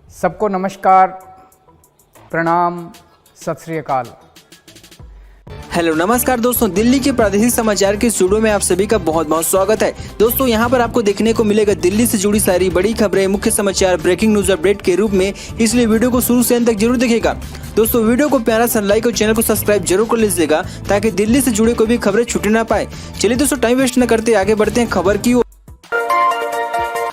सबको नमस्कार, प्रणाम, सत श्री अकाल। हेलो नमस्कार दोस्तों, दिल्ली के प्रादेशिक समाचार के स्टूडियो में आप सभी का बहुत बहुत स्वागत है। दोस्तों यहाँ पर आपको देखने को मिलेगा दिल्ली से जुड़ी सारी बड़ी खबरें, मुख्य समाचार, ब्रेकिंग न्यूज अपडेट के रूप में, इसलिए वीडियो को शुरू से अंत तक जरूर देखिएगा। दोस्तों वीडियो को प्यारा सा लाइक और चैनल को सब्सक्राइब जरूर कर लीजिएगा ताकि दिल्ली से जुड़े कोई भी खबरें छूटे ना पाए। चलिए दोस्तों टाइम वेस्ट न करते आगे बढ़ते हैं खबर की ओर।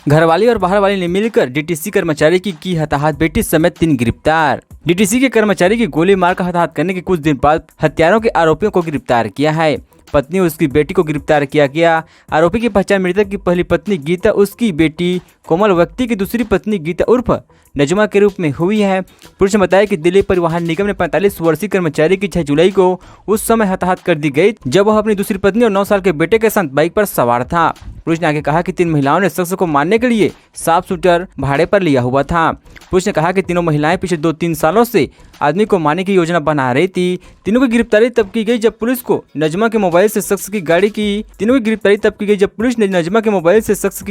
घरवाली और बाहर वाली ने मिलकर डीटीसी कर्मचारी की हताहत, बेटी समेत 3 गिरफ्तार। डीटीसी के कर्मचारी की गोली मारकर हताहत करने के कुछ दिन बाद हत्यारों के आरोपियों को गिरफ्तार किया है। पत्नी और उसकी बेटी को गिरफ्तार किया गया। आरोपी की पहचान मृतक की पहली पत्नी गीता, उसकी बेटी कोमल, व्यक्ति की दूसरी पत्नी गीता उर्फ नजमा के रूप में हुई है। पुलिस ने बताया कि दिल्ली परिवहन निगम ने 45 वर्षीय कर्मचारी की 6 जुलाई को उस समय हताहत कर दी गई जब वह अपनी दूसरी पत्नी और 9 साल के बेटे के साथ बाइक पर सवार था। पुलिस ने आगे कहा कि 3 महिलाओं ने शख्स को मारने के लिए साफ शूटर भाड़े पर लिया हुआ था। पुलिस ने कहा कि तीनों महिलाएं पिछले 2-3 सालों से आदमी को मारने की योजना बना रही थी। तीनों की गिरफ्तारी तब की गई जब पुलिस को नजमा के मोबाइल से शख्स की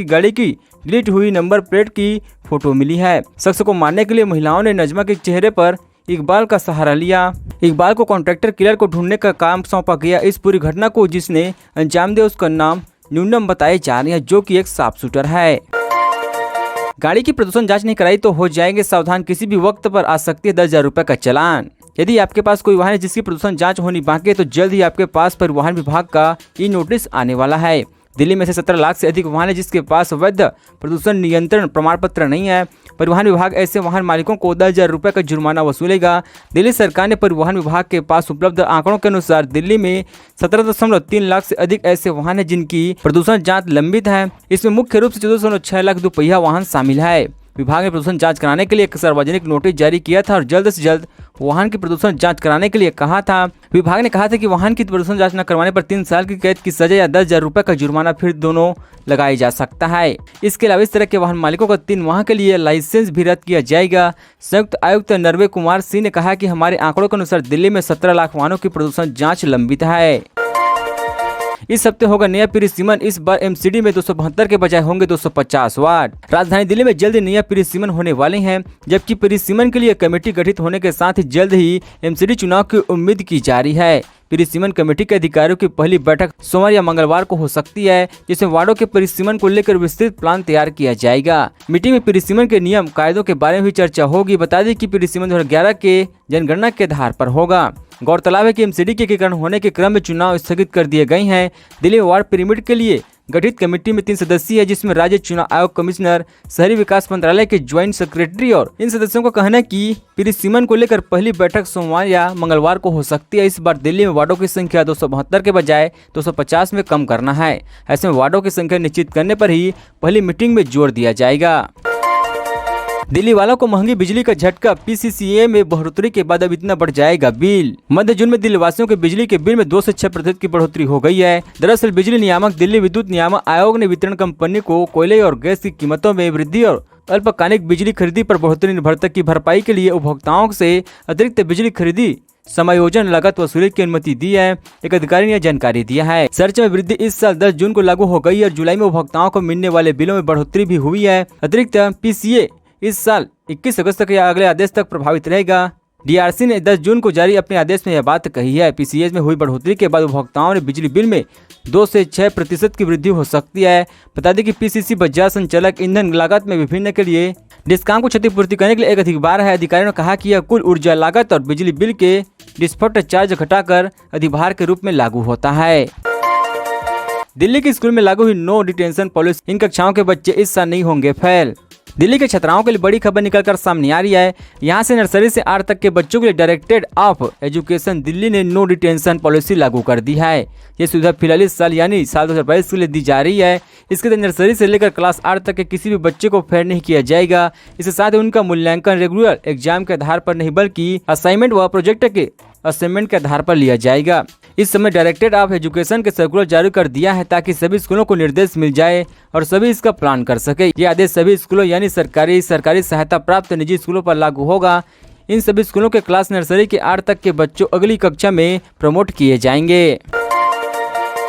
गाड़ी की डिलीट हुई नंबर प्लेट की फोटो मिली है। शख्स को मारने के लिए महिलाओं ने नजमा के चेहरे पर इकबाल का सहारा लिया। इकबाल को कॉन्ट्रैक्टर किलर को ढूंढने का काम सौंपा गया। इस पूरी घटना को जिसने अंजाम दिया उसका नाम न्यूनम बताए जा रहे हैं, जो कि एक साफ शूटर है। गाड़ी की प्रदूषण जांच नहीं कराई तो हो जाएंगे सावधान, किसी भी वक्त पर आ सकती है 10,000 रुपए का चालान। यदि आपके पास कोई वाहन है जिसकी प्रदूषण जांच होनी बाकी है तो जल्द ही आपके पास परिवहन विभाग का ई नोटिस आने वाला है। दिल्ली में से 17 लाख से अधिक वाहन है जिसके पास वैध प्रदूषण नियंत्रण प्रमाण पत्र नहीं है। परिवहन विभाग ऐसे वाहन मालिकों को 10,000 रुपए का जुर्माना वसूलेगा। दिल्ली सरकार ने परिवहन विभाग के पास उपलब्ध आंकड़ों के अनुसार दिल्ली में 17.3 लाख से अधिक ऐसे वाहन है जिनकी प्रदूषण जांच लंबित है। इसमें मुख्य रूप से 14.6 लाख दोपहिया वाहन शामिल है। विभाग ने प्रदूषण जांच कराने के लिए एक सार्वजनिक नोटिस जारी किया था और जल्द से जल्द वाहन की प्रदूषण जांच कराने के लिए कहा था। विभाग ने कहा था कि वाहन की प्रदूषण जांच न करवाने पर 3 साल की कैद की सजा या 10,000 रुपए का जुर्माना फिर दोनों लगाया जा सकता है। इसके अलावा इस तरह के वाहन मालिकों का 3 माह के लिए लाइसेंस भी रद्द किया जाएगा। संयुक्त आयुक्त नरवे कुमार सिंह ने कहा कि हमारे आंकड़ों के अनुसार दिल्ली में 17 लाख वाहनों की प्रदूषण जाँच लंबित है। इस हफ्ते होगा नया परिसीमन, इस बार एमसीडी में 272 के बजाय होंगे 250 वाट। राजधानी दिल्ली में जल्द ही नया परिसीमन होने वाले हैं, जबकि परिसीमन के लिए कमेटी गठित होने के साथ ही जल्द ही एमसीडी चुनाव की उम्मीद की जा रही है। परिसीमन कमेटी के अधिकारियों की पहली बैठक सोमवार या मंगलवार को हो सकती है, जिसमें वार्डों के परिसीमन को लेकर विस्तृत प्लान तैयार किया जाएगा। मीटिंग में परिसीमन के नियम कायदों के बारे में भी चर्चा होगी। बता दें कि परिसीमन 2011 के जनगणना के आधार पर होगा। गौरतलब है कि एमसीडी के एकीकरण होने के क्रम में चुनाव स्थगित कर दिए गए हैं। दिल्ली में वार्ड पिरामिड के लिए गठित कमेटी में 3 सदस्य है, जिसमें राज्य चुनाव आयोग, कमिश्नर, शहरी विकास मंत्रालय के ज्वाइंट सेक्रेटरी और इन सदस्यों का कहना है कि परिसीमन को लेकर पहली बैठक सोमवार या मंगलवार को हो सकती है। इस बार दिल्ली में वार्डों की संख्या 272 के बजाय 250 में कम करना है। ऐसे में वार्डों की संख्या निश्चित करने पर ही पहली मीटिंग में जोर दिया जाएगा। दिल्ली वालों को महंगी बिजली का झटका, पीसीसीए में बढ़ोतरी के बाद अब इतना बढ़ जाएगा बिल। मध्य जून में दिल्ली वासियों के बिजली के बिल में 2 से 6% की बढ़ोतरी हो गई है। दरअसल बिजली नियामक दिल्ली विद्युत नियामक आयोग ने वितरण कंपनी को कोयले और गैस की कीमतों में वृद्धि और अल्पकालिक बिजली खरीदी पर बढ़ोतरी निर्भरता की भरपाई के लिए उपभोक्ताओं से अतिरिक्त बिजली खरीदी समायोजन लागत वसूली की अनुमति दी है। एक अधिकारी ने जानकारी दिया है। सर्च में वृद्धि इस साल 10 जून को लागू हो गई और जुलाई में उपभोक्ताओं को मिलने वाले बिलों में बढ़ोतरी भी हुई है। अतिरिक्त पीसीए इस साल 21 अगस्त तक या अगले आदेश तक प्रभावित रहेगा। डीआरसी ने 10 जून को जारी अपने आदेश में यह बात कही है। पीसीएस में हुई बढ़ोतरी के बाद उपभोक्ताओं ने बिजली बिल में 2 से 6% की वृद्धि हो सकती है। बता दें कि पीसीसी बजाज संचालक ईंधन लागत में विभिन्न के लिए डिस्काउंट को क्षतिपूर्ति करने के लिए एक अधिकार है। अधिकारियों ने कहा कि यह कुल ऊर्जा लागत और बिजली बिल के डिस्फॉल्ट चार्ज घटाकर अधिभार के रूप में लागू होता है। दिल्ली के स्कूल में लागू हुई नो डिटेंशन पॉलिसी, इन कक्षाओं के बच्चे इस साल नहीं होंगे फेल। दिल्ली के छात्राओं के लिए बड़ी खबर निकलकर सामने आ रही है। यहाँ से नर्सरी से 8 तक के बच्चों के लिए डायरेक्टरेट ऑफ एजुकेशन दिल्ली ने नो डिटेंशन पॉलिसी लागू कर दी है। ये सुविधा फिलहाल इस साल यानी साल 2022 के लिए दी जा रही है। इसके तहत नर्सरी से लेकर क्लास 8 तक के किसी भी बच्चे को फेल नहीं किया जाएगा। इसके साथ ही उनका मूल्यांकन रेगुलर एग्जाम के आधार पर नहीं बल्कि असाइनमेंट व प्रोजेक्ट के असाइनमेंट के आधार पर लिया जाएगा। इस समय डायरेक्टरेट ऑफ एजुकेशन के सर्कुलर जारी कर दिया है ताकि सभी स्कूलों को निर्देश मिल जाए और सभी इसका प्लान कर सके। ये आदेश सभी स्कूलों यानी सरकारी सहायता प्राप्त निजी स्कूलों पर लागू होगा। इन सभी स्कूलों के क्लास नर्सरी के 8 तक के बच्चों अगली कक्षा में प्रमोट किए जाएंगे।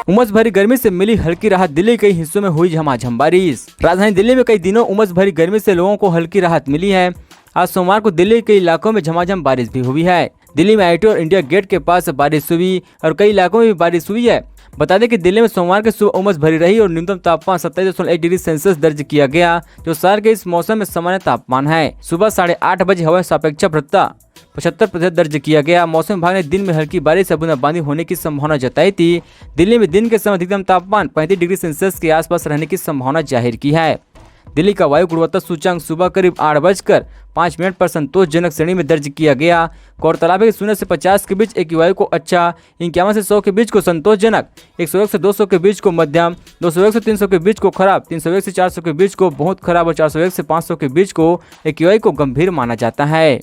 उमस भरी गर्मी से मिली हल्की राहत, दिल्ली के कई हिस्सों में हुई झमाझम बारिश। राजधानी दिल्ली में कई दिनों उमस भरी गर्मी से लोगों को हल्की राहत मिली है। आज सोमवार को दिल्ली के इलाकों में झमाझम बारिश भी हुई है। दिल्ली में IIT और इंडिया गेट के पास बारिश हुई और कई इलाकों में भी बारिश हुई है। बता दें कि दिल्ली में सोमवार की सुबह उमस भरी रही और न्यूनतम तापमान 27.1 डिग्री सेल्सियस दर्ज किया गया, जो साल के इस मौसम में सामान्य तापमान है। सुबह 8:30 बजे हवा सापेक्ष आर्द्रता 75% दर्ज किया गया। मौसम विभाग ने दिन में हल्की बारिश या बूंदाबांदी होने की संभावना जताई थी। दिल्ली में दिन के समय अधिकतम तापमान 35 डिग्री सेल्सियस के आसपास रहने की संभावना जाहिर की है। दिल्ली का वायु गुणवत्ता सूचकांक सुबह करीब 8:05 पर संतोषजनक श्रेणी में दर्ज किया गया। गौरतलब है कि 0 से 50 के बीच AQI को अच्छा, 51 से 100 के बीच को संतोषजनक, 101 से 200 के बीच को मध्यम, 201 से 300 के बीच को खराब, 301 से 400 के बीच को बहुत खराब और 401 से 500 के बीच को AQI को गंभीर माना जाता है।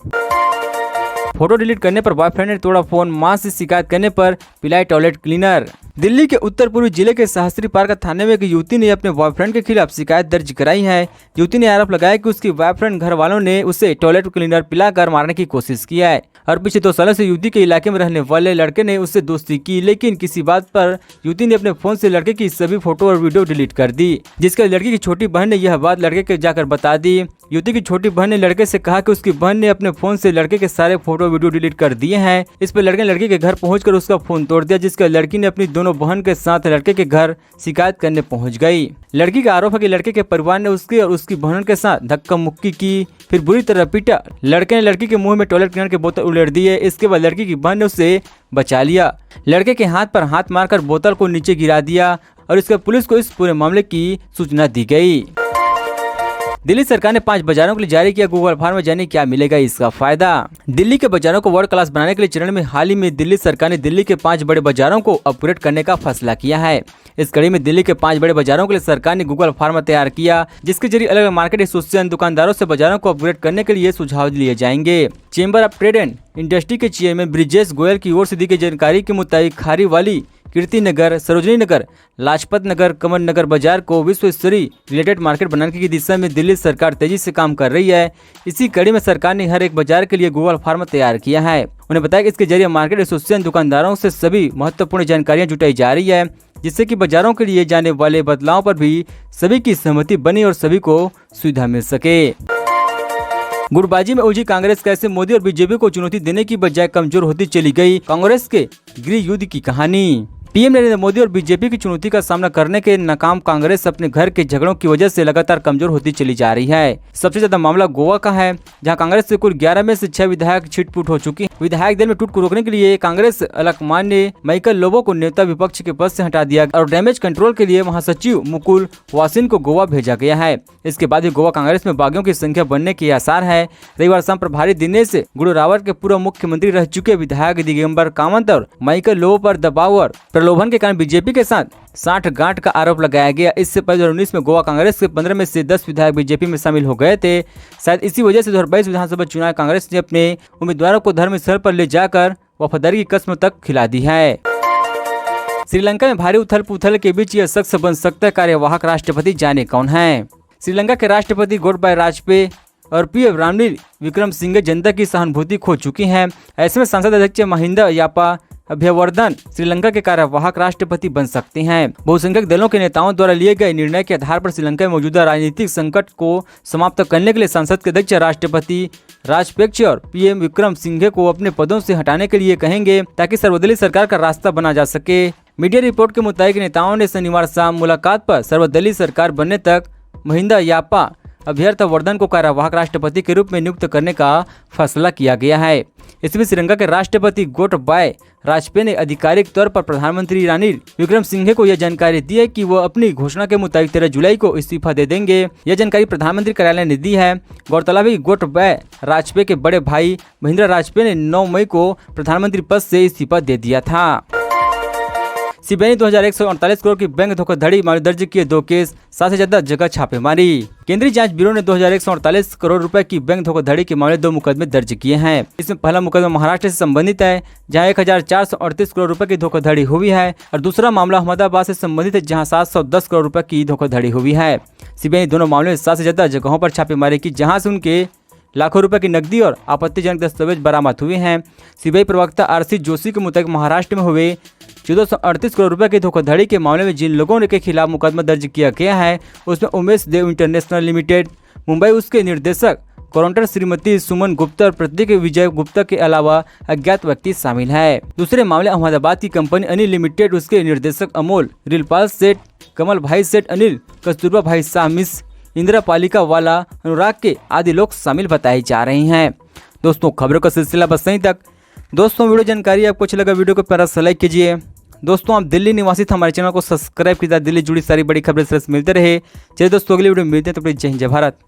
फोटो डिलीट करने पर बॉयफ्रेंड ने तोड़ा फोन, मां से शिकायत करने पर पिलाई टॉयलेट क्लीनर। दिल्ली के उत्तर पूर्वी जिले के शास्त्री पार्क थाने में एक युवती ने अपने बॉयफ्रेंड के खिलाफ शिकायत दर्ज कराई है। युवती ने आरोप लगाया कि उसकी बॉयफ्रेंड घर वालों ने उसे टॉयलेट क्लीनर पिलाकर मारने की कोशिश की है और पिछले 2 सालों से युवती के इलाके में रहने वाले लड़के ने उससे दोस्ती की, लेकिन किसी बात पर युवती ने अपने फोन से लड़के की सभी फोटो और वीडियो डिलीट कर दी, जिसके लड़की की छोटी बहन ने यह बात लड़के के जाकर बता दी। युवती की छोटी बहन ने लड़के से कहा कि उसकी बहन ने अपने फोन से लड़के के सारे फोटो वीडियो डिलीट कर दिए हैं। इस पर लड़के ने लड़की के घर पहुंचकर उसका फोन तोड़ दिया, जिसका लड़की ने अपनी दोनों बहन के साथ लड़के के घर शिकायत करने पहुंच गई। लड़की का आरोप है कि लड़के के परिवार ने उसके और उसकी बहन के साथ धक्का मुक्की की, फिर बुरी तरह पीटा। लड़के ने लड़की के मुंह में टॉयलेट क्लीनर की बोतल उड़ेल दी है। इसके बाद लड़की की बहन ने उसे बचा लिया। लड़के के हाथ पर हाथ मारकर बोतल को नीचे गिरा दिया और इसके पुलिस को इस पूरे मामले की सूचना दी गई। दिल्ली सरकार ने 5 बाजारों के लिए जारी किया गूगल फॉर्म में, जाने क्या मिलेगा इसका फायदा। दिल्ली के बाजारों को वर्ल्ड क्लास बनाने के लिए चरण में हाल ही में दिल्ली सरकार ने दिल्ली के 5 बड़े बाजारों को अपग्रेड करने का फैसला किया है। इस कड़ी में दिल्ली के 5 बड़े बाजारों के लिए सरकार ने गूगल फॉर्म तैयार किया, जिसके जरिए अलग अलग मार्केट एसोसिएशन दुकानदारों से बाजारों को अपग्रेड करने के लिए सुझाव लिए जाएंगे। Chamber of trade and industry के चेयरमैन ब्रिजेश गोयल की ओर से दी गई जानकारी के मुताबिक खारीवाली, कीर्ति नगर, सरोजनी नगर, लाजपत नगर, कमल नगर बाजार को विश्व स्तरीय रिलेटेड मार्केट बनाने की दिशा में दिल्ली सरकार तेजी से काम कर रही है। इसी कड़ी में सरकार ने हर एक बाजार के लिए गूगल फॉर्म तैयार किया है। उन्होंने बताया कि इसके जरिए मार्केट एसोसिएशन दुकानदारों से सभी महत्वपूर्ण जानकारियां जुटाई जा रही है, जिससे कि बाजारों के लिए जाने वाले बदलाव पर भी सभी की सहमति बनी और सभी को सुविधा मिल सके। गुटबाजी में उलझी कांग्रेस कैसे मोदी और बीजेपी को चुनौती देने की बजाय कमजोर होती चली गई, कांग्रेस के गृह युद्ध की कहानी। पीएम नरेंद्र मोदी और बीजेपी की चुनौती का सामना करने के नाकाम कांग्रेस अपने घर के झगड़ों की वजह से लगातार कमजोर होती चली जा रही है। सबसे ज्यादा मामला गोवा का है, जहां कांग्रेस से कुल 11 में से 6 विधायक छिटपुट हो चुकी हैं। विधायक दल में टूट को रोकने के लिए कांग्रेस अलकमान ने माइकल लोबो को नेता विपक्ष के पद से हटा दिया और डैमेज कंट्रोल के लिए महासचिव मुकुल वासिन को गोवा भेजा गया है। इसके बाद भी गोवा कांग्रेस में बागियों की संख्या बढ़ने के आसार है। रविवार शाम प्रभारी दिनेश गुंडूराव के पूर्व मुख्यमंत्री रह चुके विधायक दिगंबर कामत और माइकल लोबो पर दबाव और प्रलोभन के कारण बीजेपी के साथ साठगांठ का आरोप लगाया गया। इससे पहले 2019 में गोवा कांग्रेस के 15 में से 10 विधायक बीजेपी में शामिल हो गए थे। शायद इसी वजह से 2022 विधानसभा चुनाव कांग्रेस ने अपने उम्मीदवारों को धर्मस्थल पर ले जाकर वफादारी की कसम तक खिला दी है। श्रीलंका में भारी उथल पुथल के बीच यह शख्स बन सकता है कार्यवाहक राष्ट्रपति, जाने कौन है। श्रीलंका के राष्ट्रपति गोटबाया राजपक्षे और पीएम रानिल विक्रमसिंघे जनता की सहानुभूति खो चुकी हैं। ऐसे में सांसद अध्यक्ष महिंदा यापा अभ्यवर्धन श्रीलंका के कार्यवाहक राष्ट्रपति बन सकते हैं। बहुसंख्यक दलों के नेताओं द्वारा लिए गए निर्णय के आधार पर श्रीलंका में मौजूदा राजनीतिक संकट को समाप्त करने के लिए संसद के अध्यक्ष राष्ट्रपति राजपक्षे और पीएम विक्रमसिंघे को अपने पदों से हटाने के लिए कहेंगे, ताकि सर्वदलीय सरकार का रास्ता बना जा सके। मीडिया रिपोर्ट के मुताबिक नेताओं ने शनिवार शाम मुलाकात पर सर्वदलीय सरकार बनने तक महिंदा यापा अभ्यवर्धन को कार्यवाहक राष्ट्रपति के रूप में नियुक्त करने का फैसला किया गया है। इसमें श्रीलंका के राष्ट्रपति गोटबाया राजपक्षे ने आधिकारिक तौर पर प्रधानमंत्री रानिल विक्रमसिंघे को यह जानकारी दी है कि वह अपनी घोषणा के मुताबिक 13 जुलाई को इस्तीफा दे देंगे। यह जानकारी प्रधानमंत्री कार्यालय ने दी है। गौरतलब है कि गोटबाया राजपक्षे के बड़े भाई महिंदा राजपक्षे ने 9 मई को प्रधानमंत्री पद से इस्तीफा दे दिया था। सीबीआई ने 2148 करोड़ की बैंक धोखाधड़ी मामले दर्ज किए 2 केस, 7 से ज्यादा जगह छापेमारी। केंद्रीय जांच ब्यूरो ने 2148 करोड़ रुपए की बैंक धोखाधड़ी के मामले 2 मुकदमे दर्ज किए हैं। इसमें पहला मुकदमा महाराष्ट्र से संबंधित है, जहां 1438 करोड़ रुपए की धोखाधड़ी हुई है, और दूसरा मामला अहमदाबाद से संबंधित है, जहां 710 करोड़ रुपए की धोखाधड़ी हुई है। सीबीआई ने दोनों मामलों में 7 से ज्यादा जगहों पर छापेमारी की, जहां से उनके लाखों रुपए की नकदी और आपत्तिजनक दस्तावेज बरामद हुए हैं। सीबीआई प्रवक्ता आरसी जोशी के मुताबिक महाराष्ट्र में हुए 1438 करोड़ रुपए की धोखाधड़ी के मामले में जिन लोगों के खिलाफ मुकदमा दर्ज किया गया है, उसमें उमेश देव इंटरनेशनल लिमिटेड, मुंबई उसके निर्देशक काउंटर श्रीमती सुमन गुप्ता और प्रतीक विजय गुप्ता के अलावा अज्ञात व्यक्ति शामिल है। दूसरे मामले अहमदाबाद की कंपनी अनिल लिमिटेड, उसके निर्देशक अमोल, रिलपाल सेठ, कमल भाई सेठ अनिल, कस्तूरबा भाई शाह, मिस इंदिरा पालिका वाला, अनुराग के आदि लोग शामिल बताए जा रहे हैं। दोस्तों खबरों का सिलसिला बस यहीं तक। दोस्तों वीडियो जानकारी आपको अच्छा लगा, वीडियो को प्यारा सा लाइक कीजिए। दोस्तों आप दिल्ली निवासी हमारे चैनल को सब्सक्राइब कीजिए, दिल्ली जुड़ी सारी बड़ी खबरें मिलते रहे। चलिए दोस्तों अगली वीडियो में मिलते हैं, तो जय हिंद जय भारत।